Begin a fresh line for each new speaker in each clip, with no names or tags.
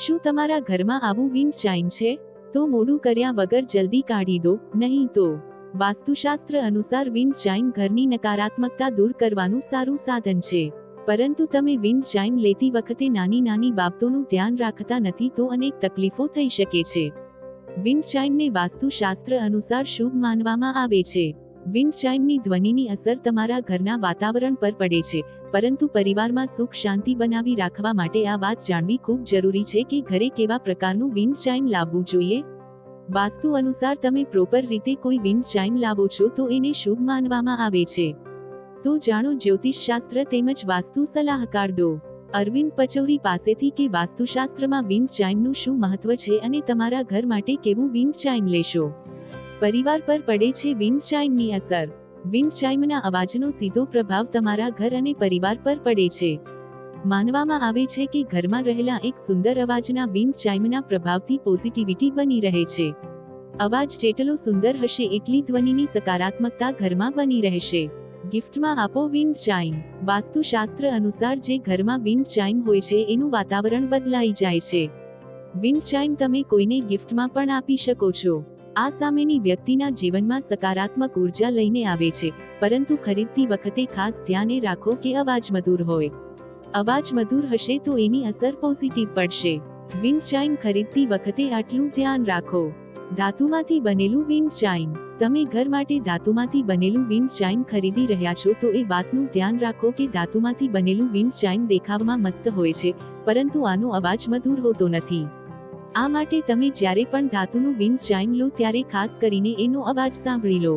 શું તમારા ઘરમાં આવું વિન્ડ ચાઇમ છે? તો મોડું કર્યા વગર જલ્દી કાઢી દો, નહીં તો વાસ્તુશાસ્ત્ર અનુસાર વિન્ડ ચાઇમ ઘરની નકારાત્મકતા દૂર કરવાનું સારું સાધન છે. પરંતુ તમે વિન્ડ ચાઇમ લેતી વખતે નાની નાની બાબતોનું ધ્યાન રાખતા નથી તો અનેક તકલીફો થઈ શકે છે. વિન્ડ ચાઇમને વાસ્તુશાસ્ત્ર અનુસાર શુભ માનવામાં આવે છે. વિન્ડ ચાઇમની ધ્વનિની અસર તમારા ઘરના વાતાવરણ પર પડે છે, પરંતુ પરિવારમાં સુખ શાંતિ બનાવી રાખવા માટે આ વાત જાણવી ખૂબ જરૂરી છે કે ઘરે કેવા પ્રકારનું વિન્ડ ચાઇમ લાવવું જોઈએ. વાસ્તુ અનુસાર તમે પ્રોપર રીતે કોઈ વિન્ડ ચાઇમ લાવો છો તો એને શુભ માનવામાં આવે છે. તો જાણો જ્યોતિષશાસ્ત્ર તેમજ વાસ્તુ સલાહકાર ડો. અરવિંદ પચૌરી પાસેથી કે વાસ્તુશાસ્ત્રમાં વિન્ડ ચાઇમનું શું મહત્વ છે અને તમારા ઘર માટે કેવું વિન્ડ ચાઇમ લેશો. પરિવાર પર પડે છે વિન્ડ ચાઇમની અસર. વિન્ડ ચાઇમના અવાજનો સીધો પ્રભાવ તમારા ઘર અને પરિવાર પર પડે છે. માનવામાં આવે છે કે ઘરમાં રહેલા એક સુંદર અવાજના વિન્ડ ચાઇમના પ્રભાવથી પોઝિટિવિટી બની રહે છે. અવાજ જેટલો સુંદર હશે એટલી ધ્વનિની સકારાત્મકતા ઘરમાં બની રહેશે. ગિફ્ટમાં આપો વિન્ડ ચાઇમ. વાસ્તુશાસ્ત્ર અનુસાર જે ઘરમાં વિન્ડ ચાઇમ હોય છે એનું વાતાવરણ બદલાઈ જાય છે. વિન્ડ ચાઇમ તમે કોઈને ગિફ્ટમાં પણ આપી શકો છો. આ સામેની વ્યક્તિના જીવનમાં સકારાત્મક ઉર્જા લઈને આવે છે, પરંતુ ખરીદતી વખતે ખાસ ધ્યાન રાખો કે અવાજ મધુર હોય. અવાજ મધુર હશે તો એની અસર પોઝિટિવ પડશે. વિન્ડ ચાઇમ ખરીદતી વખતે આટલું ધ્યાન રાખો. ધાતુમાંથી બનેલું વિન્ડ ચાઇમ. તમે ઘર માટે ધાતુમાંથી બનેલું વિન્ડ ચાઇમ ખરીદી રહ્યા છો તો એ વાતનું ધ્યાન રાખો કે ધાતુમાંથી બનેલું વિન્ડ ચાઇમ દેખાવમાં મસ્ત હોય છે, પરંતુ આનો અવાજ મધુર હોતો નથી. આ માટે તમે જ્યારે પણ ધાતુનું વિન્ડ ચાઇમ લો ત્યારે ખાસ કરીને એનો અવાજ સાંભળી લો.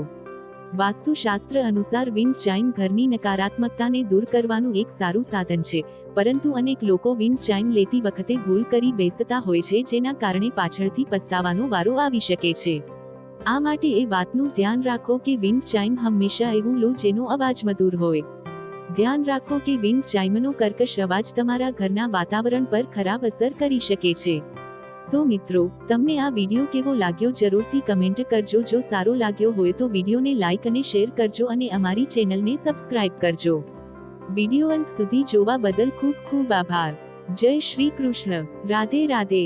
વાસ્તુશાસ્ત્ર અનુસાર વિન્ડ ચાઇમ ઘરની નકારાત્મકતાને દૂર કરવાનું એક સારું સાધન છે, પરંતુ અનેક લોકો વિન્ડ ચાઇમ લેતી વખતે ભૂલ કરી બેસતા હોય છે, જેના કારણે પાછળથી પસ્તાવાનો વારો આવી શકે છે. આ માટે એ વાતનું ધ્યાન રાખો કે વિન્ડ ચાઇમ હંમેશા એવું લો જેનો અવાજ મધુર હોય. ધ્યાન રાખો કે વિન્ડ ચાઇમનો કર્કશ અવાજ તમારા ઘરના વાતાવરણ પર ખરાબ અસર કરી શકે છે. તો મિત્રો, તમને આ વિડીયો કેવો લાગ્યો જરૂરથી કમેન્ટ કરજો. જો સારો લાગ્યો હોય તો વિડીયોને લાઇક અને શેર કરજો અને અમારી ચેનલને સબસ્ક્રાઇબ કરજો. વિડીયો અંત સુધી જોવા બદલ ખૂબ ખૂબ આભાર. જય શ્રી કૃષ્ણ. રાધે રાધે.